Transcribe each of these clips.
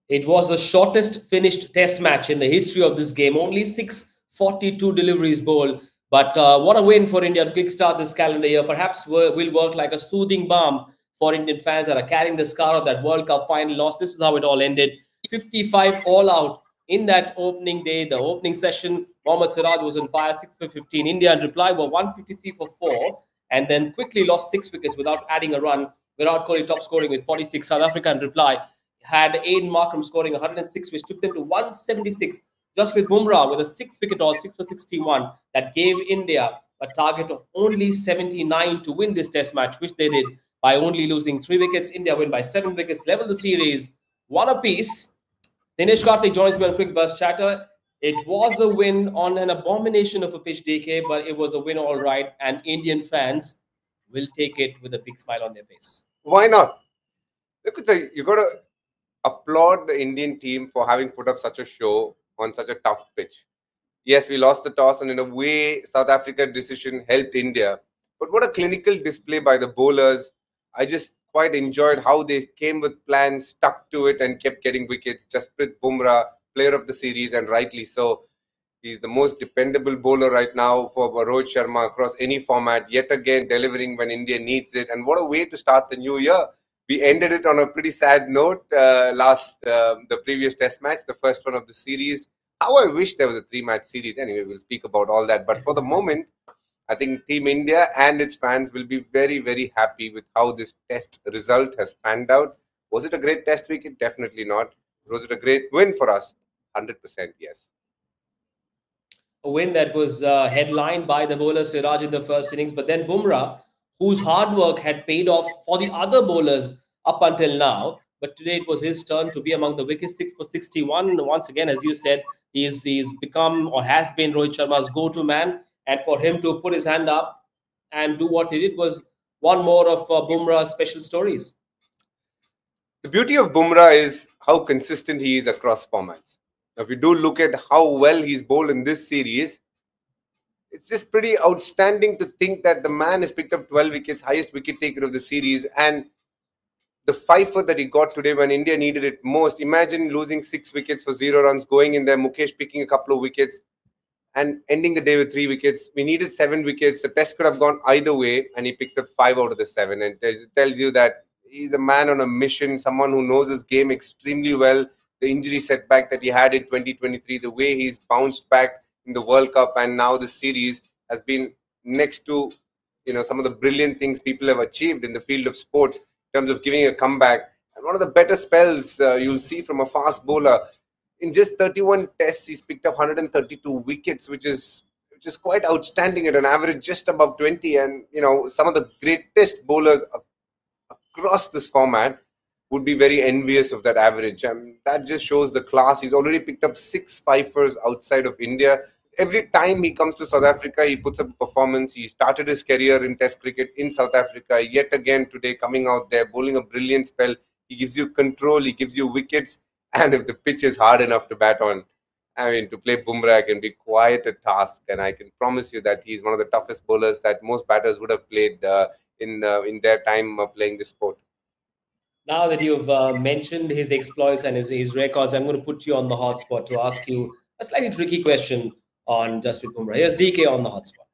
It was the shortest finished test match in the history of this game. Only 642 deliveries bowled. But what a win for India to kickstart this calendar year. Perhaps will work like a soothing balm for Indian fans that are carrying the scar of that World Cup final loss. This is how it all ended. 55 all out in that opening day, the opening session. Mohammad Siraj was on fire, 6 for 15. India in reply were 153 for 4 and then quickly lost 6 wickets without adding a run. Virat Kohli top scoring with 46. South Africa in reply had Aiden Markram scoring 106, which took them to 176. Jasprit Bumrah with a 6-wicket haul, 6 for 61, that gave India a target of only 79 to win this test match, which they did by only losing 3 wickets. India win by 7 wickets, level the series, 1 apiece. Dinesh Karthik joins me on Cricbuzz Chatter. It was a win on an abomination of a pitch, DK, but it was a win all right, and Indian fans will take it with a big smile on their face. Why not? Look, you got to applaud the Indian team for having put up such a show on such a tough pitch. Yes, we lost the toss, and in a way, South Africa's decision helped India. But what a clinical display by the bowlers. I just quite enjoyed how they came with plans, stuck to it, and kept getting wickets. Jasprit Bumrah, player of the series, and rightly so. He's the most dependable bowler right now for Rohit Sharma across any format, yet again delivering when India needs it. And what a way to start the new year. We ended it on a pretty sad note the previous test match, the first one of the series. How I wish there was a 3-match series. Anyway, we'll speak about all that. But for the moment, I think Team India and its fans will be very, very happy with how this test result has panned out. Was it a great test weekend? Definitely not. Was it a great win for us? 100% yes. A win that was headlined by the bowler Siraj in the first innings, but then Bumrah, whose hard work had paid off for the other bowlers up until now. But today it was his turn to be among the wickets, 6 for 61. Once again, as you said, he's become or has been Rohit Sharma's go-to man. And for him to put his hand up and do what he did was one more of Bumrah's special stories. The beauty of Bumrah is how consistent he is across formats. Now, if you do look at how well he's bowled in this series, it's just pretty outstanding to think that the man has picked up 12 wickets, highest wicket taker of the series, and the fifer that he got today when India needed it most. Imagine losing 6 wickets for 0 runs, going in there, Mukesh picking a couple of wickets and ending the day with 3 wickets. We needed 7 wickets. The test could have gone either way, and he picks up 5 out of the 7. And it tells you that he's a man on a mission, someone who knows his game extremely well. The injury setback that he had in 2023, the way he's bounced back in the World Cup and now the series has been next to some of the brilliant things people have achieved in the field of sport in terms of giving a comeback. And one of the better spells you'll see from a fast bowler. In just 31 tests, he's picked up 132 wickets, which is quite outstanding at an average just above 20. And some of the greatest bowlers across this format would be very envious of that average. And that just shows the class. He's already picked up 6 fifers outside of India. Every time he comes to South Africa, he puts up a performance. He started his career in Test cricket in South Africa. Yet again today, coming out there, bowling a brilliant spell. He gives you control. He gives you wickets. And if the pitch is hard enough to bat on, to play Bumrah can be quite a task. And I can promise you that he's one of the toughest bowlers that most batters would have played in their time playing this sport. Now that you've mentioned his exploits and his records, I'm going to put you on the hot spot to ask you a slightly tricky question on Jasprit Bumrah. Here's DK on the hot spot.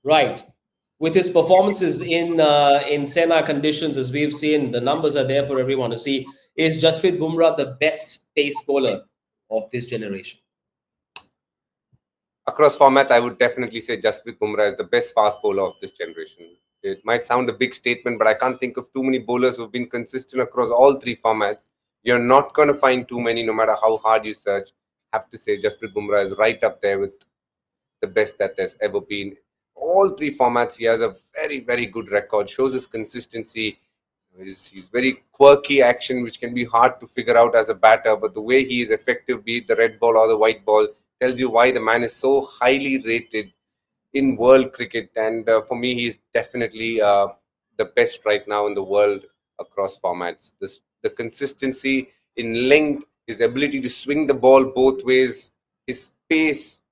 Right. With his performances in Sena conditions, as we've seen, the numbers are there for everyone to see. Is Jasprit Bumrah the best pace bowler of this generation? Across formats, I would definitely say Jasprit Bumrah is the best fast bowler of this generation. It might sound a big statement, but I can't think of too many bowlers who've been consistent across all 3 formats. You're not going to find too many, no matter how hard you search. I have to say Jasprit Bumrah is right up there with the best that there's ever been. All 3 formats, he has a very, very good record, shows his consistency. He's very quirky action, which can be hard to figure out as a batter, but the way he is effective, be it the red ball or the white ball, tells you why the man is so highly rated in world cricket. And for me, he's definitely the best right now in the world across formats. The consistency in length, his ability to swing the ball both ways, his pace,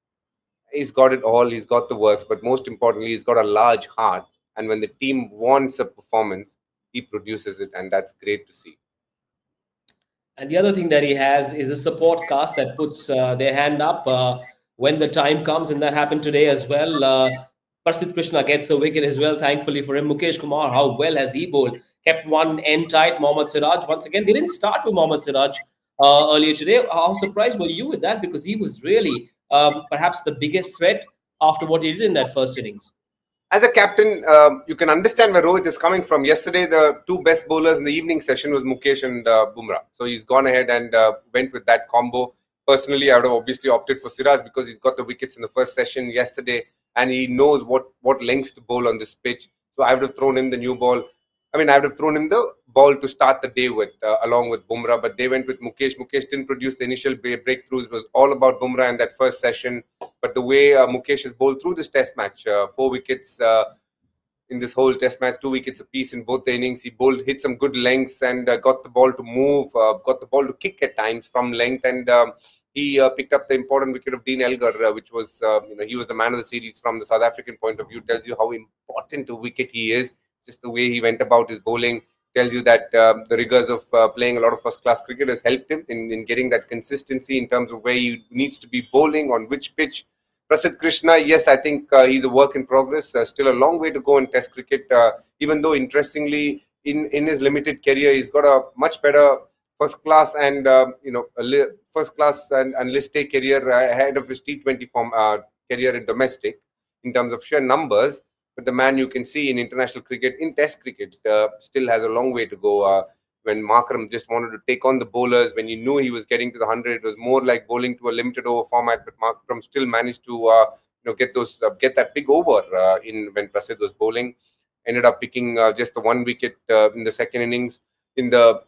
he's got it all. He's got the works, but most importantly, he's got a large heart. And when the team wants a performance, he produces it, and that's great to see. And the other thing that he has is a support cast that puts their hand up when the time comes, and that happened today as well. Prasidh Krishna gets a wicket as well, thankfully for him. Mukesh Kumar, how well has he bowled? Kept one end tight. Mohammad Siraj, once again, they didn't start with Mohammad Siraj earlier today. How surprised were you with that? Because he was really perhaps the biggest threat after what he did in that first innings. As a captain, you can understand where Rohit is coming from. Yesterday, the two best bowlers in the evening session was Mukesh and Bumrah. So he's gone ahead and went with that combo. Personally, I would have obviously opted for Siraj because he's got the wickets in the first session yesterday, and he knows what lengths to bowl on this pitch. So I would have thrown him the new ball. I would have thrown him the ball to start the day with, along with Bumrah. But they went with Mukesh. Mukesh didn't produce the initial breakthroughs. It was all about Bumrah in that first session. But the way Mukesh has bowled through this test match, 4 wickets in this whole test match, 2 wickets apiece in both the innings. He hit some good lengths and got the ball to move, got the ball to kick at times from length. And he picked up the important wicket of Dean Elgar, which was, he was the man of the series from the South African point of view. Tells you how important a wicket he is. Just the way he went about his bowling tells you that the rigors of playing a lot of first-class cricket has helped him in getting that consistency in terms of where he needs to be bowling, on which pitch. Prasidh Krishna, yes, I think he's a work in progress. Still a long way to go in Test cricket, even though, interestingly, in his limited career, he's got a much better first-class and, first-class and list A career ahead of his T20 form career in domestic in terms of sheer numbers. But the man, you can see in international cricket, in Test cricket, still has a long way to go. When Markram just wanted to take on the bowlers, when he knew he was getting to the 100, it was more like bowling to a limited over format. But Markram still managed to get that big over when Prasidh was bowling. Ended up picking just the 1 wicket in the second innings. In the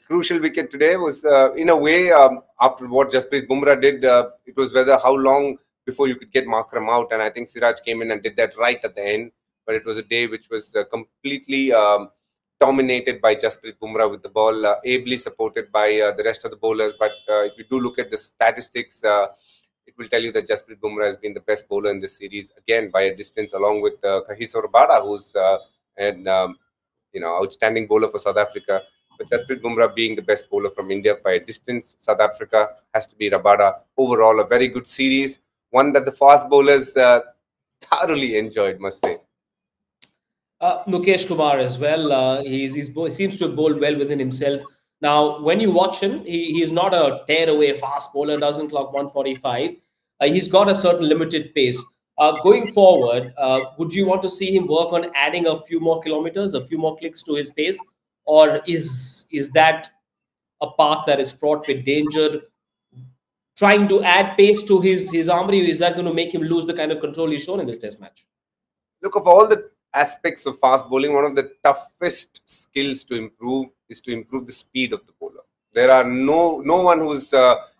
crucial wicket today was, in a way, after what Jasprit Bumrah did, it was whether how long before you could get Markram out. And I think Siraj came in and did that right at the end. But it was a day which was completely dominated by Jasprit Bumrah with the ball, ably supported by the rest of the bowlers. But if you do look at the statistics, it will tell you that Jasprit Bumrah has been the best bowler in this series, again, by a distance, along with Kagiso Rabada, who's an outstanding bowler for South Africa. But Jasprit Bumrah being the best bowler from India by a distance. South Africa has to be Rabada. Overall, a very good series. One that the fast bowlers thoroughly enjoyed, must say. Mukesh Kumar as well. He seems to have bowled well within himself. Now, when you watch him, he is not a tear-away fast bowler, doesn't clock 145. He's got a certain limited pace. Going forward, would you want to see him work on adding a few more kilometers, a few more clicks to his pace? Or is that a path that is fraught with danger? Trying to add pace to his armory, is that going to make him lose the kind of control he's shown in this test match? Look, of all the aspects of fast bowling, one of the toughest skills to improve is to improve the speed of the bowler. There are no one who's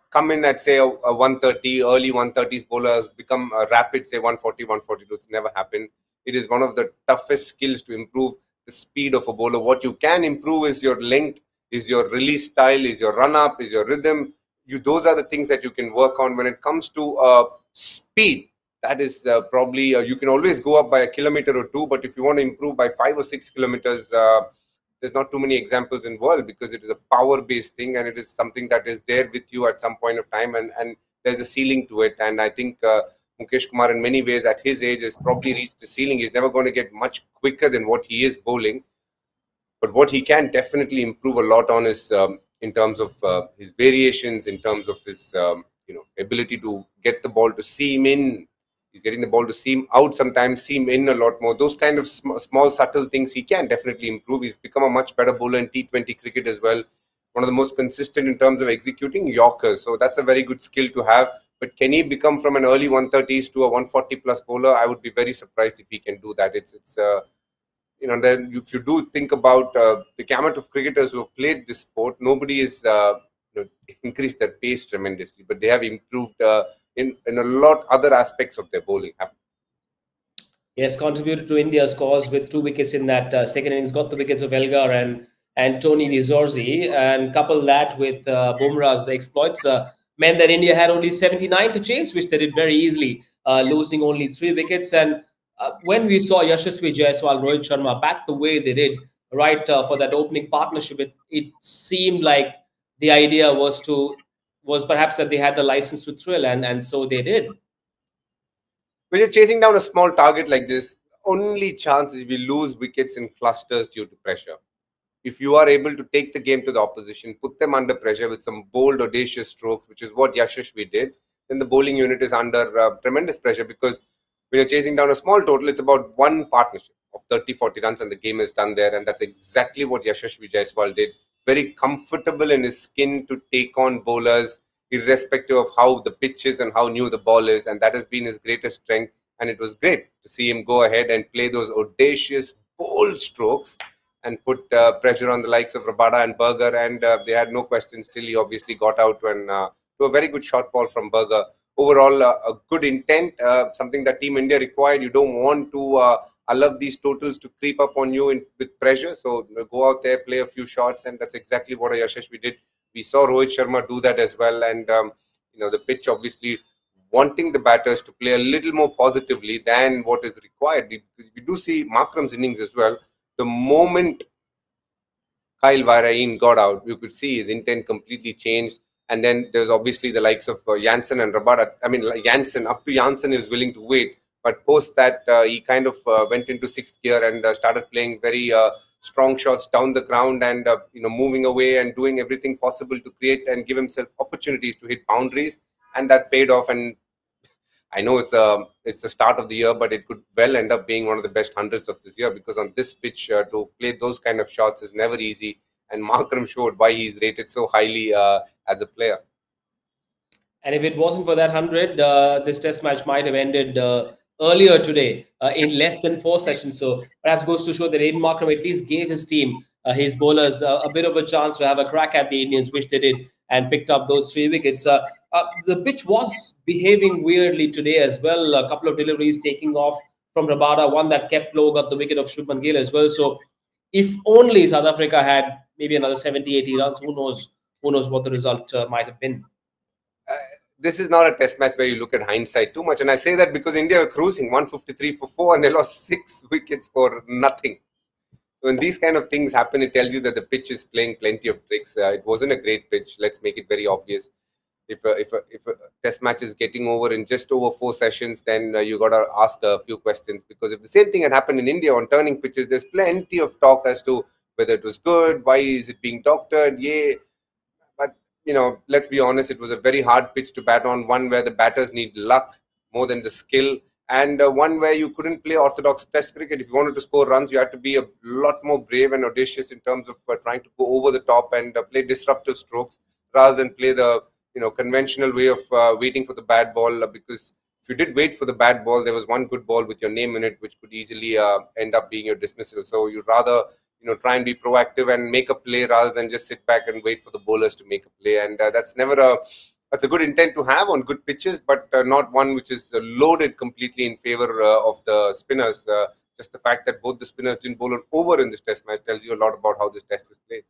come in at, say, a 130, early 130s bowler has become a rapid, say, 140, 142. It's never happened. It is one of the toughest skills to improve the speed of a bowler. What you can improve is your length, is your release style, is your run-up, is your rhythm. Those are the things that you can work on. When it comes to speed, that is probably, you can always go up by a kilometer or two, but if you want to improve by 5 or 6 kilometers, there's not too many examples in the world, because it is a power-based thing and it is something that is there with you at some point of time, and there's a ceiling to it. And I think Mukesh Kumar, in many ways, at his age, has probably reached the ceiling. He's never going to get much quicker than what he is bowling. But what he can definitely improve a lot on is in terms of his variations, in terms of his ability to get the ball to seam in. He's getting the ball to seam out sometimes, seam in a lot more. Those kind of small, subtle things he can definitely improve. He's become a much better bowler in T20 cricket as well. One of the most consistent in terms of executing Yorkers. So that's a very good skill to have. But can he become from an early 130s to a 140 plus bowler? I would be very surprised if he can do that. Then if you do think about the gamut of cricketers who have played this sport, nobody has increased their pace tremendously, but they have improved in a lot other aspects of their bowling. Yes, contributed to India's scores with 2 wickets in that second innings. Got the wickets of Elgar and Tony Dizorzi, and couple that with Bumrah's exploits meant that India had only 79 to chase, which they did very easily, losing only 3 wickets. And when we saw Yashasvi Jaiswal, Rohit Sharma back the way they did, right, for that opening partnership, it seemed like the idea was perhaps that they had the license to thrill, and so they did. When you're chasing down a small target like this, only chance is we lose wickets in clusters due to pressure. If you are able to take the game to the opposition, put them under pressure with some bold, audacious strokes, which is what Yashasvi did, then the bowling unit is under tremendous pressure, because when you're chasing down a small total, it's about one partnership of 30, 40 runs and the game is done there. And that's exactly what Yashasvi Jaiswal did. Very comfortable in his skin to take on bowlers, irrespective of how the pitch is and how new the ball is. And that has been his greatest strength. And it was great to see him go ahead and play those audacious, bold strokes and put pressure on the likes of Rabada and Berger. And they had no question. Still, he obviously got out when to a very good short ball from Berger. Overall, a good intent, something that Team India required. You don't want to allow these totals to creep up on you with pressure. So go out there, play a few shots, and that's exactly what Yashasvi did. We saw Rohit Sharma do that as well. And, the pitch obviously wanting the batters to play a little more positively than what is required. We do see Markram's innings as well. The moment Kyle Varain got out, you could see his intent completely changed. And then there's obviously the likes of Jansen and Rabada. I mean, Jansen, up to Jansen is willing to wait. But post that, he kind of went into sixth gear and started playing very strong shots down the ground and, moving away and doing everything possible to create and give himself opportunities to hit boundaries. And that paid off. And I know it's the start of the year, but it could well end up being one of the best hundreds of this year, because on this pitch, to play those kind of shots is never easy. And Markram showed why he's rated so highly as a player. And if it wasn't for that 100, this test match might have ended earlier today in less than 4 sessions. So perhaps goes to show that Aiden Markram at least gave his team, his bowlers, a bit of a chance to have a crack at the Indians, which they did, and picked up those 3 wickets. The pitch was behaving weirdly today as well. A couple of deliveries taking off from Rabada, one that kept low, got the wicket of Shubman Gill as well. So if only South Africa had maybe another 70, 80 runs, who knows what the result might have been. This is not a test match where you look at hindsight too much. And I say that because India were cruising 153 for 4 and they lost 6 wickets for nothing. When these kind of things happen, it tells you that the pitch is playing plenty of tricks. It wasn't a great pitch. Let's make it very obvious. If a test match is getting over in just over 4 sessions, then you got to ask a few questions. Because if the same thing had happened in India on turning pitches, there's plenty of talk as to whether it was good, why is it being doctored, But, let's be honest, it was a very hard pitch to bat on, one where the batters need luck more than the skill, and one where you couldn't play orthodox test cricket. If you wanted to score runs, you had to be a lot more brave and audacious in terms of trying to go over the top and play disruptive strokes rather than play the conventional way of waiting for the bad ball, because if you did wait for the bad ball, there was one good ball with your name in it, which could easily end up being your dismissal. So you'd rather try and be proactive and make a play rather than just sit back and wait for the bowlers to make a play. And that's a good intent to have on good pitches, but not one which is loaded completely in favor of the spinners. Just the fact that both the spinners didn't bowl an over in this test match tells you a lot about how this test is played.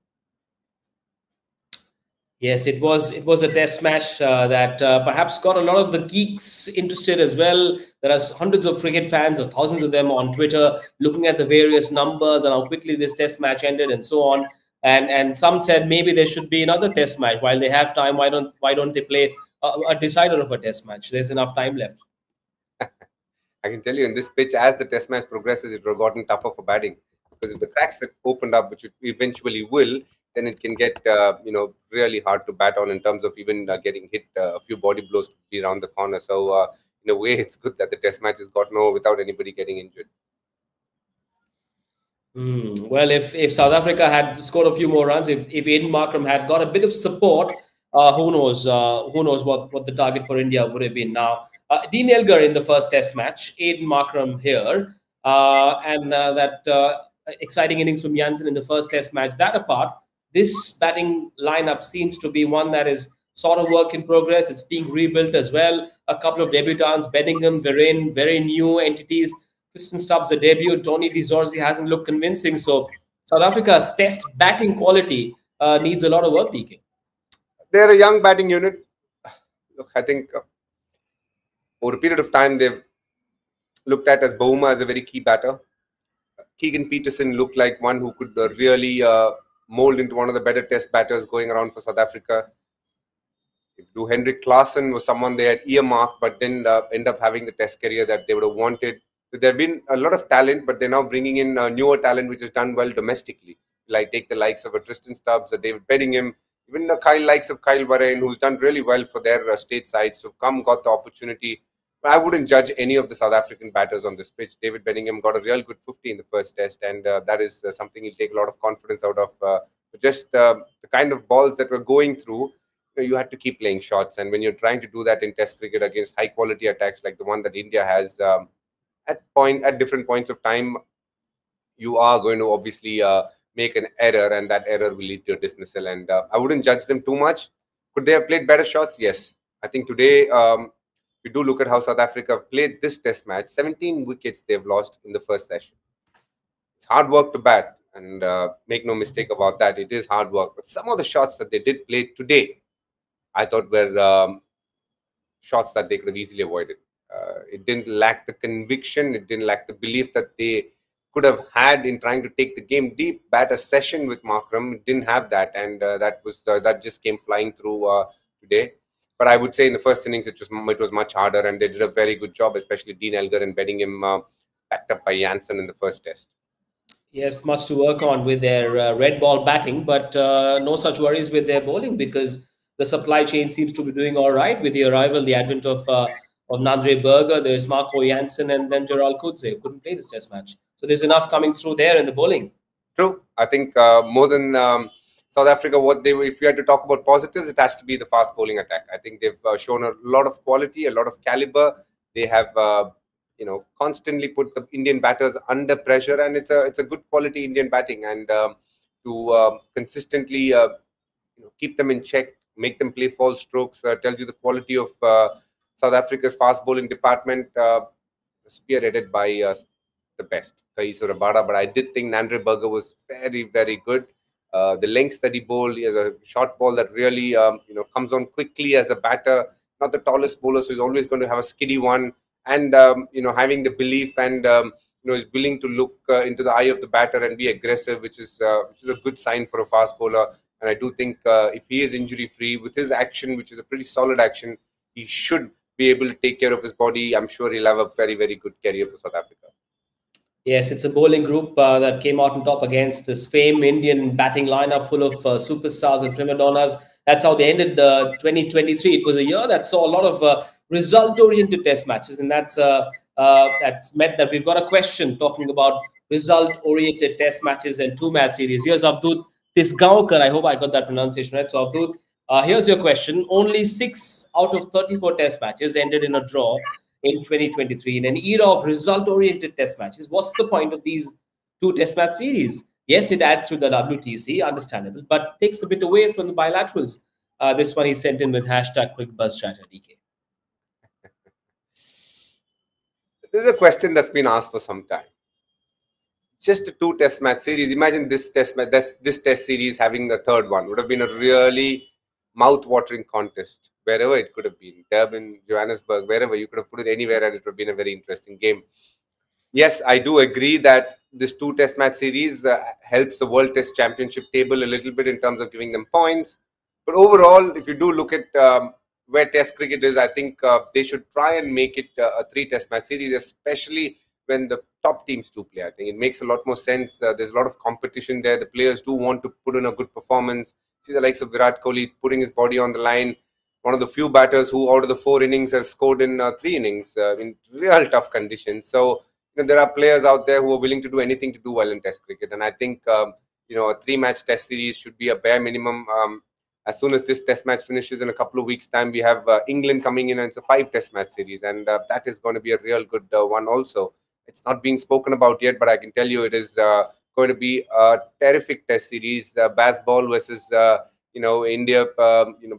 Yes, it was a test match that perhaps got a lot of the geeks interested as well. There are hundreds of cricket fans, or thousands of them, on Twitter looking at the various numbers and how quickly this test match ended and so on. And some said maybe there should be another test match while they have time. Why don't they play a decider of a test match? There's enough time left. I can tell you, in this pitch, as the test match progresses, it will have gotten tougher for batting, because if the cracks had opened up, which it eventually will, then it can get really hard to bat on in terms of even getting hit a few body blows to be around the corner. So in a way, it's good that the test match has gotten over without anybody getting injured. Well, if South Africa had scored a few more runs, if Aiden Markram had got a bit of support, who knows what the target for India would have been. Now, Dean Elgar in the first test match, Aiden Markram here, and that exciting innings from Jansen in the first test match. That apart, this batting lineup seems to be one that is sort of work in progress. It's being rebuilt as well. A couple of debutants, Bedingham, Vereen, very new entities. Tristan Stubbs, the debut. Tony De Zorzi hasn't looked convincing. So South Africa's test batting quality needs a lot of work, DK. They're a young batting unit. Look, I think over a period of time, they've looked at as Bumrah as a very key batter. Keegan Peterson looked like one who could really mold into one of the better test batters going around for South Africa. Henrik Klaasen was someone they had earmarked, but didn't end up having the test career that they would have wanted. So there have been a lot of talent, but they're now bringing in newer talent, which has done well domestically. Like take the likes of a Tristan Stubbs, a David Bedingham, even the likes of Kyle Varane, who's done really well for their state sides. So got the opportunity. But I wouldn't judge any of the South African batters on this pitch. David Bedingham got a real good 50 in the first test, and that is something he'll take a lot of confidence out of. Just the kind of balls that were going through, you had to keep playing shots. And when you're trying to do that in test cricket against high quality attacks like the one that India has at different points of time, you are going to obviously make an error, and that error will lead to a dismissal. And I wouldn't judge them too much. Could they have played better shots? Yes. I think today, we do look at how South Africa have played this test match. 17 wickets they've lost in the first session. It's hard work to bat, and make no mistake about that. It is hard work. But some of the shots that they did play today, I thought were shots that they could have easily avoided. It didn't lack the conviction. It didn't lack the belief that they could have had in trying to take the game deep. Bat a session with Markram, it didn't have that, and that just came flying through today. But I would say in the first innings it was much harder, and they did a very good job, especially Dean Elgar and Bedingham, backed up by Jansen in the first test. Yes, much to work on with their red ball batting, but no such worries with their bowling, because the supply chain seems to be doing all right with the arrival, the advent of Nandre Berger. There's Marco Jansen, and then Gerald Coetzee, who couldn't play this test match. So there's enough coming through there in the bowling. True. I think more than South Africa, if you had to talk about positives, it has to be the fast bowling attack. I think they've shown a lot of quality, a lot of caliber. They have constantly put the Indian batters under pressure, and it's a good quality Indian batting. And to consistently keep them in check, make them play false strokes, tells you the quality of South Africa's fast bowling department, spearheaded by the best, Kagiso Rabada. But I did think Nandre Berger was very, very good. The lengths that he bowled, he has a short ball that really comes on quickly as a batter. Not the tallest bowler, so he's always going to have a skiddy one. And having the belief and is willing to look into the eye of the batter and be aggressive, which is a good sign for a fast bowler. And I do think if he is injury free with his action, which is a pretty solid action, he should be able to take care of his body. I'm sure he'll have a very, very good career for South Africa. Yes, it's a bowling group that came out on top against this famed Indian batting lineup full of superstars and prima donnas. That's how they ended 2023. It was a year that saw a lot of result-oriented test matches, and that's meant that we've got a question talking about result-oriented test matches and two-match series. Here's Avdut Tisgaonkar. I hope I got that pronunciation right. So, Avdut, here's your question. Only 6 out of 34 test matches ended in a draw in 2023. In an era of result-oriented test matches, what's the point of these two test match series? Yes, it adds to the WTC, understandable, but takes a bit away from the bilaterals. This one he sent in with hashtag Cricbuzz Chatter, DK. This is a question that's been asked for some time. Just a 2 test match series. Imagine this test series having the third one. Would have been a really mouth-watering contest. Wherever it could have been, Durban, Johannesburg, wherever, you could have put it anywhere and it would have been a very interesting game. Yes, I do agree that this 2 test match series helps the World Test Championship table a little bit in terms of giving them points. But overall, if you do look at where test cricket is, I think they should try and make it a 3 test match series, especially when the top teams do play. I think it makes a lot more sense. There's a lot of competition there. The players do want to put in a good performance. See the likes of Virat Kohli putting his body on the line. One of the few batters who out of the 4 innings has scored in 3 innings in real tough conditions. So there are players out there who are willing to do anything to do well in test cricket. And I think a 3-match test series should be a bare minimum. As soon as this test match finishes in a couple of weeks' time, we have England coming in, and it's a 5 test match series. And that is going to be a real good one also. It's not being spoken about yet, but I can tell you it is going to be a terrific test series. Bazball versus India,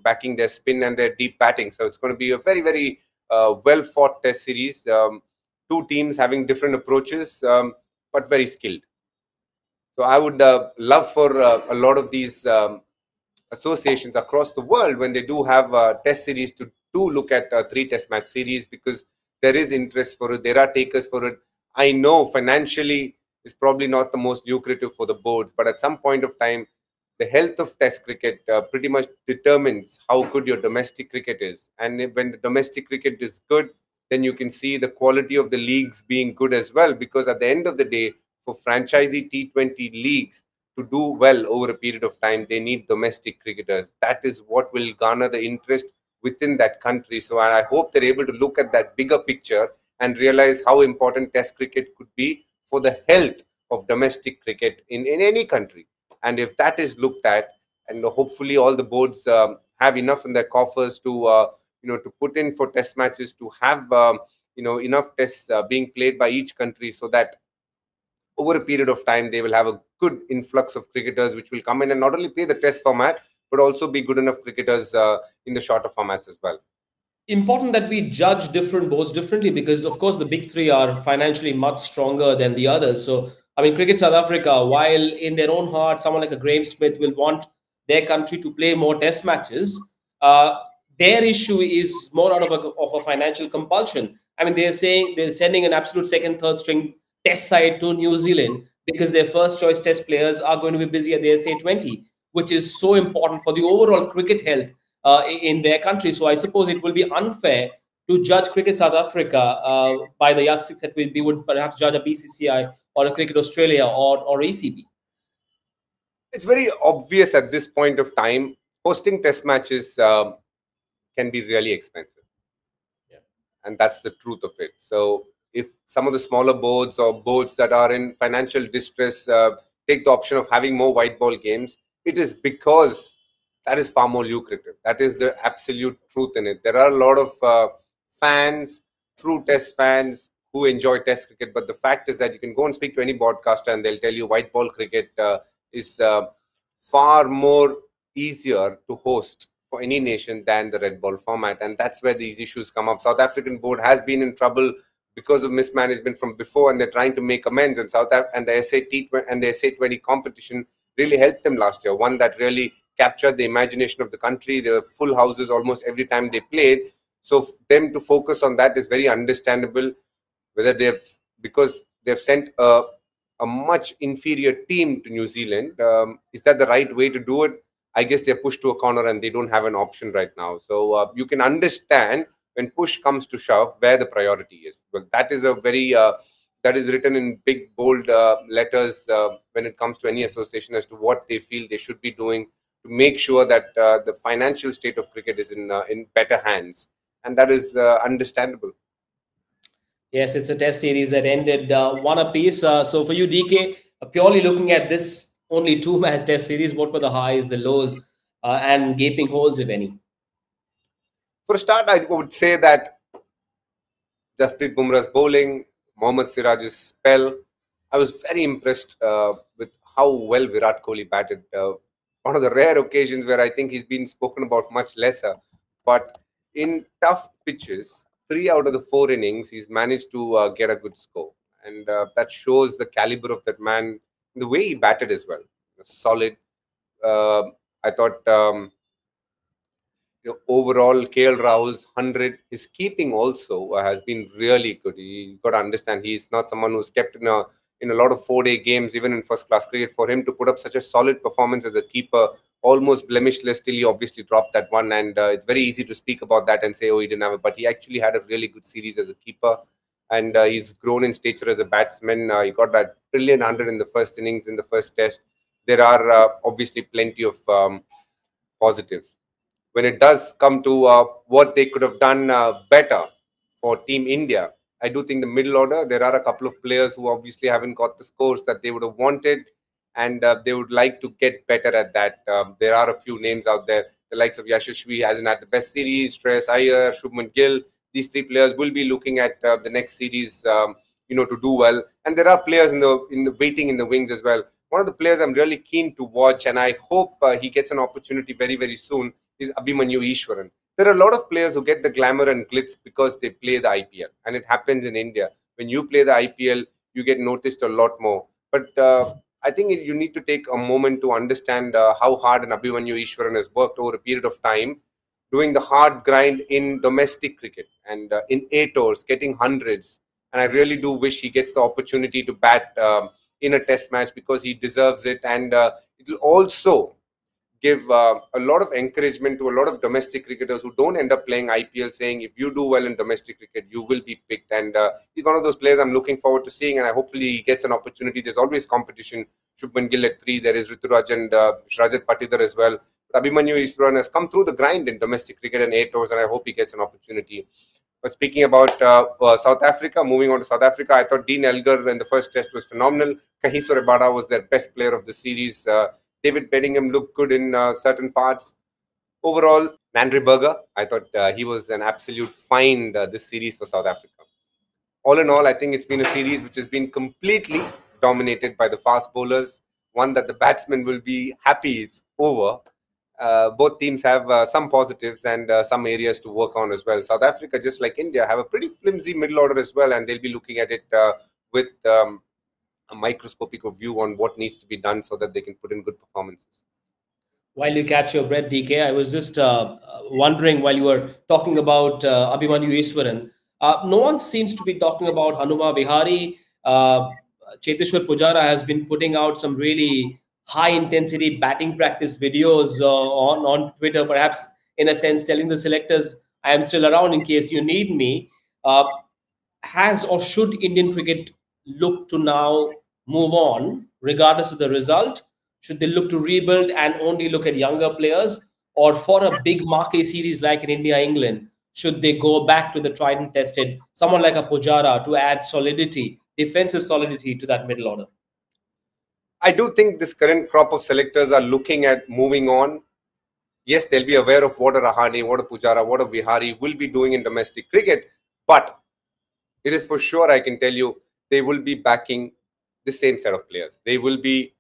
backing their spin and their deep batting. So it's going to be a very, very well-fought test series. 2 teams having different approaches, but very skilled. So I would love for a lot of these associations across the world, when they do have test series, to look at a 3 test match series, because there is interest for it. There are takers for it. I know financially is probably not the most lucrative for the boards, but at some point of time, the health of Test cricket pretty much determines how good your domestic cricket is. And when the domestic cricket is good, then you can see the quality of the leagues being good as well. Because at the end of the day, for franchisee T20 leagues to do well over a period of time, they need domestic cricketers. That is what will garner the interest within that country. So I hope they're able to look at that bigger picture and realize how important Test cricket could be for the health of domestic cricket in any country. And if that is looked at, and hopefully all the boards have enough in their coffers to to put in for test matches, to have enough tests being played by each country, so that over a period of time they will have a good influx of cricketers which will come in and not only play the test format but also be good enough cricketers in the shorter formats as well. Important that we judge different boards differently, because of course the big three are financially much stronger than the others. So I mean, Cricket South Africa, while in their own heart someone like a Graham Smith will want their country to play more test matches, their issue is more out of a financial compulsion. I mean, they're saying they're sending an absolute second, third string test side to New Zealand because their first choice test players are going to be busy at the SA20, which is so important for the overall cricket health in their country. So I suppose it will be unfair to judge Cricket South Africa by the yardsticks that we would perhaps judge a BCCI or a Cricket Australia or ACB. It's very obvious at this point of time, hosting test matches can be really expensive. Yeah. And that's the truth of it. So if some of the smaller boards or boards that are in financial distress take the option of having more white ball games, it is because that is far more lucrative. That is the absolute truth in it. There are a lot of fans, true test fans, who enjoy test cricket. But the fact is that you can go and speak to any broadcaster and they'll tell you white ball cricket is far more easier to host for any nation than the red ball format. And that's where these issues come up. South African board has been in trouble because of mismanagement from before, and they're trying to make amends. And the SAT and the SA20 competition really helped them last year. One that really captured the imagination of the country. There were full houses almost every time they played. So for them to focus on that is very understandable. Whether because they've sent a much inferior team to New Zealand, is that the right way to do it? I guess they're pushed to a corner and they don't have an option right now. So you can understand when push comes to shove where the priority is. Well, that is a very that is written in big bold letters when it comes to any association as to what they feel they should be doing to make sure that the financial state of cricket is in better hands, and that is understandable. Yes, it's a test series that ended one apiece. So for you, DK, purely looking at this only two-match test series, what were the highs, the lows, and gaping holes, if any? For a start, I would say that Jasprit Bumrah's bowling, Mohammad Siraj's spell, I was very impressed with how well Virat Kohli batted. One of the rare occasions where I think he's been spoken about much lesser. But in tough pitches, 3 out of the 4 innings, he's managed to get a good score. And that shows the caliber of that man, the way he batted as well. Solid. I thought overall, KL Rahul's 100, his keeping also has been really good. You got to understand, he's not someone who's kept in a lot of 4-day games, even in first-class cricket. For him to put up such a solid performance as a keeper, almost blemishless, till he obviously dropped that one. And it's very easy to speak about that and say, oh, he didn't have it. But he actually had a really good series as a keeper. And he's grown in stature as a batsman. He got that brilliant 100 in the first innings, in the first test. There are obviously plenty of positives. When it does come to what they could have done better for Team India, I do think the middle order, there are a couple of players who obviously haven't got the scores that they would have wanted, and they would like to get better at that. There are a few names out there, the likes of Yashasvi hasn't had the best series, Shreyas Iyer, Shubman Gill. These 3 players will be looking at the next series, to do well. And there are players in the waiting in the wings as well. One of the players I'm really keen to watch, and I hope he gets an opportunity very, very soon, is Abhimanyu Ishwaran. There are a lot of players who get the glamour and glitz because they play the IPL. And it happens in India. When you play the IPL, you get noticed a lot more. But I think you need to take a moment to understand how hard an Abhimanyu Ishwaran has worked over a period of time. doing the hard grind in domestic cricket and in 8 overs, getting hundreds. And I really do wish he gets the opportunity to bat in a test match because he deserves it. And it will also give a lot of encouragement to a lot of domestic cricketers who don't end up playing IPL, saying if you do well in domestic cricket, you will be picked. And he's one of those players I'm looking forward to seeing, and I hopefully he gets an opportunity. There's always competition. Shubman Gill at 3, there is Rituraj and Rajat Patidar as well. But Abhimanyu Easwaran has come through the grind in domestic cricket in 8 overs, and I hope he gets an opportunity. But speaking about South Africa, moving on to South Africa, I thought Dean Elgar in the first test was phenomenal. Kagiso Rabada was their best player of the series. David Bedingham looked good in certain parts. Overall, Nandri Berger, I thought he was an absolute find this series for South Africa. All in all, I think it's been a series which has been completely dominated by the fast bowlers, one that the batsmen will be happy it's over. Both teams have some positives and some areas to work on as well. South Africa, just like India, have a pretty flimsy middle order as well, and they'll be looking at it with a microscopic view on what needs to be done so that they can put in good performances. While you catch your breath, DK, I was just wondering while you were talking about Abhimanyu Easwaran, no one seems to be talking about Hanuma Vihari. Cheteshwar Pujara has been putting out some really high-intensity batting practice videos on Twitter, perhaps in a sense telling the selectors, I am still around in case you need me. Has or should Indian cricket look to now move on, regardless of the result? Should they look to rebuild and only look at younger players? Or for a big marquee series like in India-England, should they go back to the tried and tested, someone like a Pujara, to add solidity, defensive solidity to that middle order? I do think this current crop of selectors are looking at moving on. Yes, they'll be aware of what a Rahane, what a Pujara, what a Vihari will be doing in domestic cricket. But it is for sure, I can tell you, they will be backing the same set of players. They will be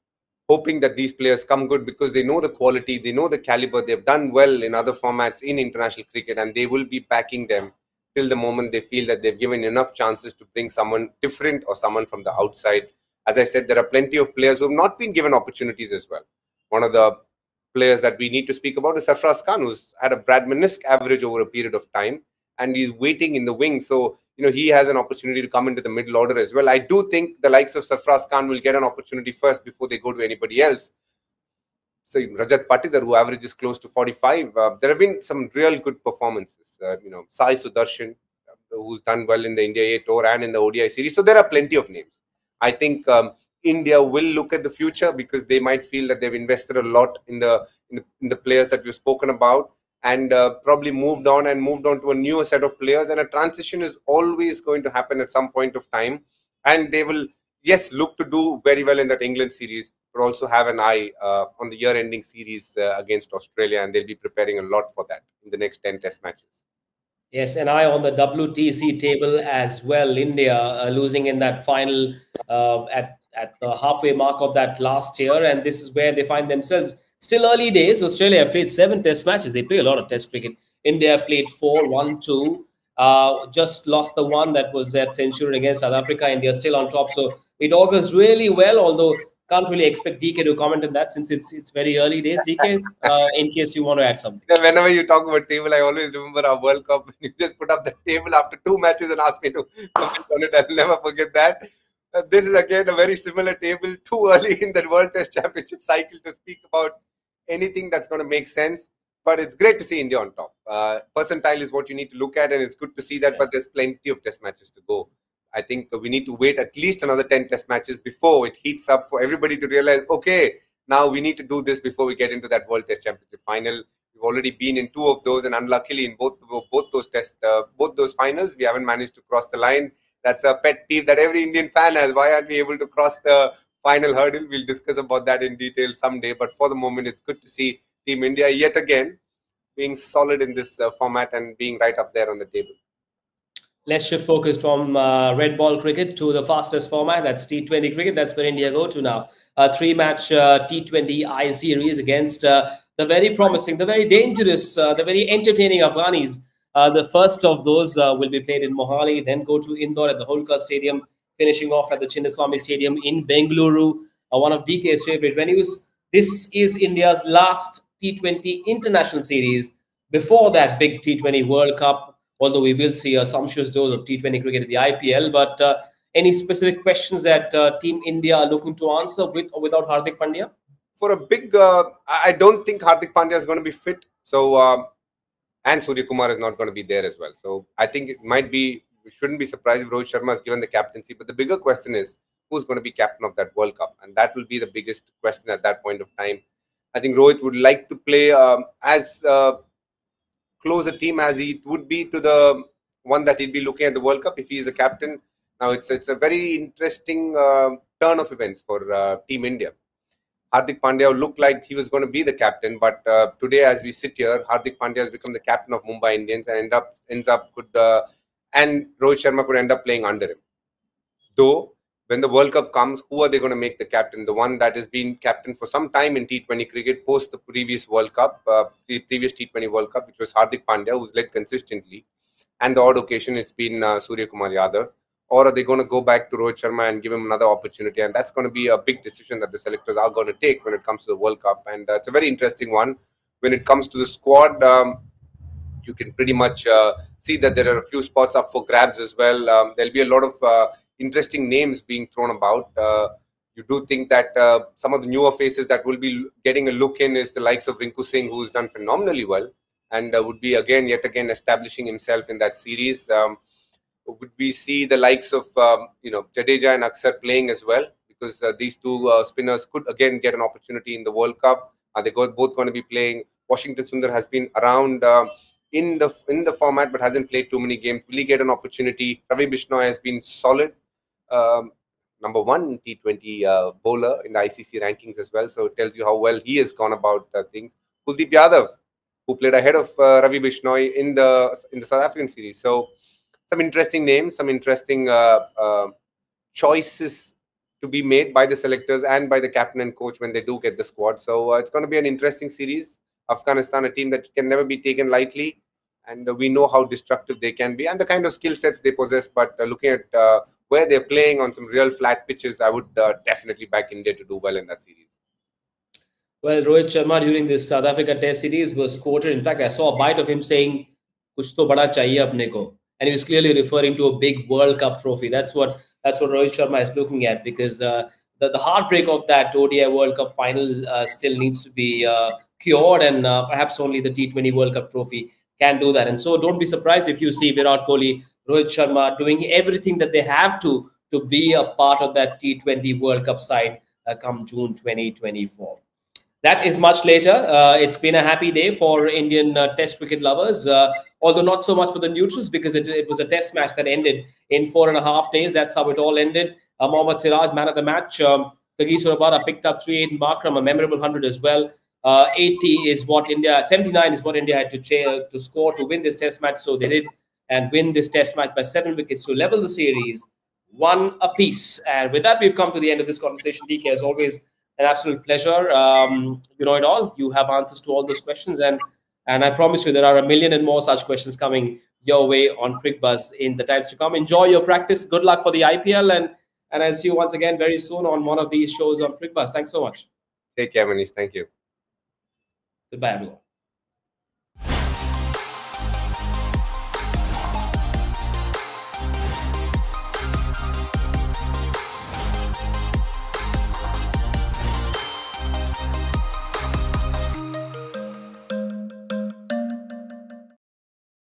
hoping that these players come good because they know the quality, they know the caliber, they've done well in other formats in international cricket, and they will be backing them till the moment they feel that they've given enough chances to bring someone different or someone from the outside. As I said, there are plenty of players who have not been given opportunities as well. One of the players that we need to speak about is Sarfraz Khan, who's had a Bradmanesque average over a period of time, and he's waiting in the wing. So, he has an opportunity to come into the middle order as well. I do think the likes of Sarfraz Khan will get an opportunity first before they go to anybody else. So Rajat Patidar, who averages close to 45, there have been some real good performances. Sai Sudarshan, who's done well in the India A Tour and in the ODI series. So there are plenty of names. I think India will look at the future because they might feel that they've invested a lot in the players that we've spoken about, and probably moved on to a newer set of players. And a transition is always going to happen at some point of time. And they will, yes, look to do very well in that England series, but also have an eye on the year-ending series against Australia. And they'll be preparing a lot for that in the next 10 test matches. Yes, an eye on the WTC table as well. India losing in that final at the halfway mark of that last year. And this is where they find themselves. Still early days. Australia played 7 test matches. They play a lot of test cricket. India played 4, 1, 2. Just lost the one that was at Centurion against South Africa. India still on top. So it augurs really well, although can't really expect DK to comment on that since it's very early days. DK, in case you want to add something. Whenever you talk about table, I always remember our World Cup. You just put up the table after 2 matches and ask me to comment on it. I'll never forget that. This is again a very similar table. Too early in the World Test Championship cycle to speak about anything that's going to make sense. But it's great to see India on top. Percentile is what you need to look at, and it's good to see that. But there's plenty of test matches to go. I think we need to wait at least another 10 test matches before it heats up for everybody to realize, okay, now we need to do this before we get into that World Test Championship final. We've already been in 2 of those, and unluckily in both those finals, we haven't managed to cross the line. That's a pet peeve that every Indian fan has. Why aren't we able to cross the final hurdle? We'll discuss about that in detail someday. But for the moment, it's good to see Team India yet again being solid in this format and being right up there on the table. Let's shift focus from red ball cricket to the fastest format. That's T20 cricket. That's where India go to now. A 3-match T20 I series against the very promising, the very dangerous, the very entertaining Afghanis. The first of those will be played in Mohali, then go to Indore at the Holkar Stadium, finishing off at the Chinnaswamy Stadium in Bengaluru. One of DK's favorite venues. This is India's last T20 international series. before that big T20 World Cup, although we will see a sumptuous dose of T20 cricket in the IPL. But any specific questions that Team India are looking to answer with or without Hardik Pandya? For a big, I don't think Hardik Pandya is going to be fit. So, and Surya Kumar is not going to be there as well. So, I think it might be, we shouldn't be surprised if Rohit Sharma is given the captaincy. But the bigger question is, who's going to be captain of that World Cup? And that will be the biggest question at that point of time. I think Rohit would like to play as close a team as he would be to the one that he'd be looking at the World Cup if he is a captain. Now, it's a very interesting turn of events for Team India. Hardik Pandya looked like he was going to be the captain, but today, as we sit here, Hardik Pandya has become the captain of Mumbai Indians and and Rohit Sharma could end up playing under him. Though, when the World Cup comes, who are they going to make the captain? The one that has been captain for some time in T20 cricket post the previous World Cup, the previous T20 World Cup, which was Hardik Pandya, who's led consistently. And the odd occasion, it's been Surya Kumar Yadav. Or are they going to go back to Rohit Sharma and give him another opportunity? And that's going to be a big decision that the selectors are going to take when it comes to the World Cup. And it's a very interesting one. When it comes to the squad, you can pretty much see that there are a few spots up for grabs as well. There'll be a lot of interesting names being thrown about. You do think that some of the newer faces that will be getting a look in is the likes of Rinku Singh, who's done phenomenally well and would be yet again establishing himself in that series. Would we see the likes of Jadeja and Akshar playing as well? Because these two spinners could again get an opportunity in the World Cup. Are they both going to be playing? Washington Sundar has been around in the format but hasn't played too many games. Will he get an opportunity? Ravi Bishnoi has been solid. Number one T20 bowler in the ICC rankings as well. So it tells you how well he has gone about things. Kuldeep Yadav, who played ahead of Ravi Bishnoi in the South African series. So some interesting names, some interesting choices to be made by the selectors and by the captain and coach when they do get the squad. So it's going to be an interesting series. Afghanistan, a team that can never be taken lightly. And we know how destructive they can be and the kind of skill sets they possess. But looking at where they're playing on some real flat pitches, I would definitely back India to do well in that series. Well, Rohit Sharma during this South Africa Test series was quoted. In fact, I saw a bite of him saying, "Kuch to bada chahiye apne ko." And he was clearly referring to a big World Cup trophy. That's what Rohit Sharma is looking at, because the heartbreak of that ODI World Cup final still needs to be cured, and perhaps only the T20 World Cup trophy can do that. And so don't be surprised if you see Virat Kohli, Rohit Sharma doing everything that they have to be a part of that T20 World Cup side come June 2024. That is much later. It's been a happy day for Indian Test cricket lovers, although not so much for the neutrals, because it was a Test match that ended in 4.5 days. That's how it all ended. Mohammad Siraj, man of the match. Kagiso Rabada picked up 3. Aiden Markram, a memorable 100 as well. 80 is what India, 79 is what India had to score to win this Test match. So they did, and win this Test match by 7 wickets to level the series 1 apiece. And with that, we've come to the end of this conversation. DK, as always, an absolute pleasure. You know it all. You have answers to all those questions, and I promise you there are a million and more such questions coming your way on Cricbuzz in the times to come. Enjoy your practice. Good luck for the IPL, and I'll see you once again very soon on one of these shows on Cricbuzz. Thanks so much. Take care, Manish. Thank you. Goodbye, everyone.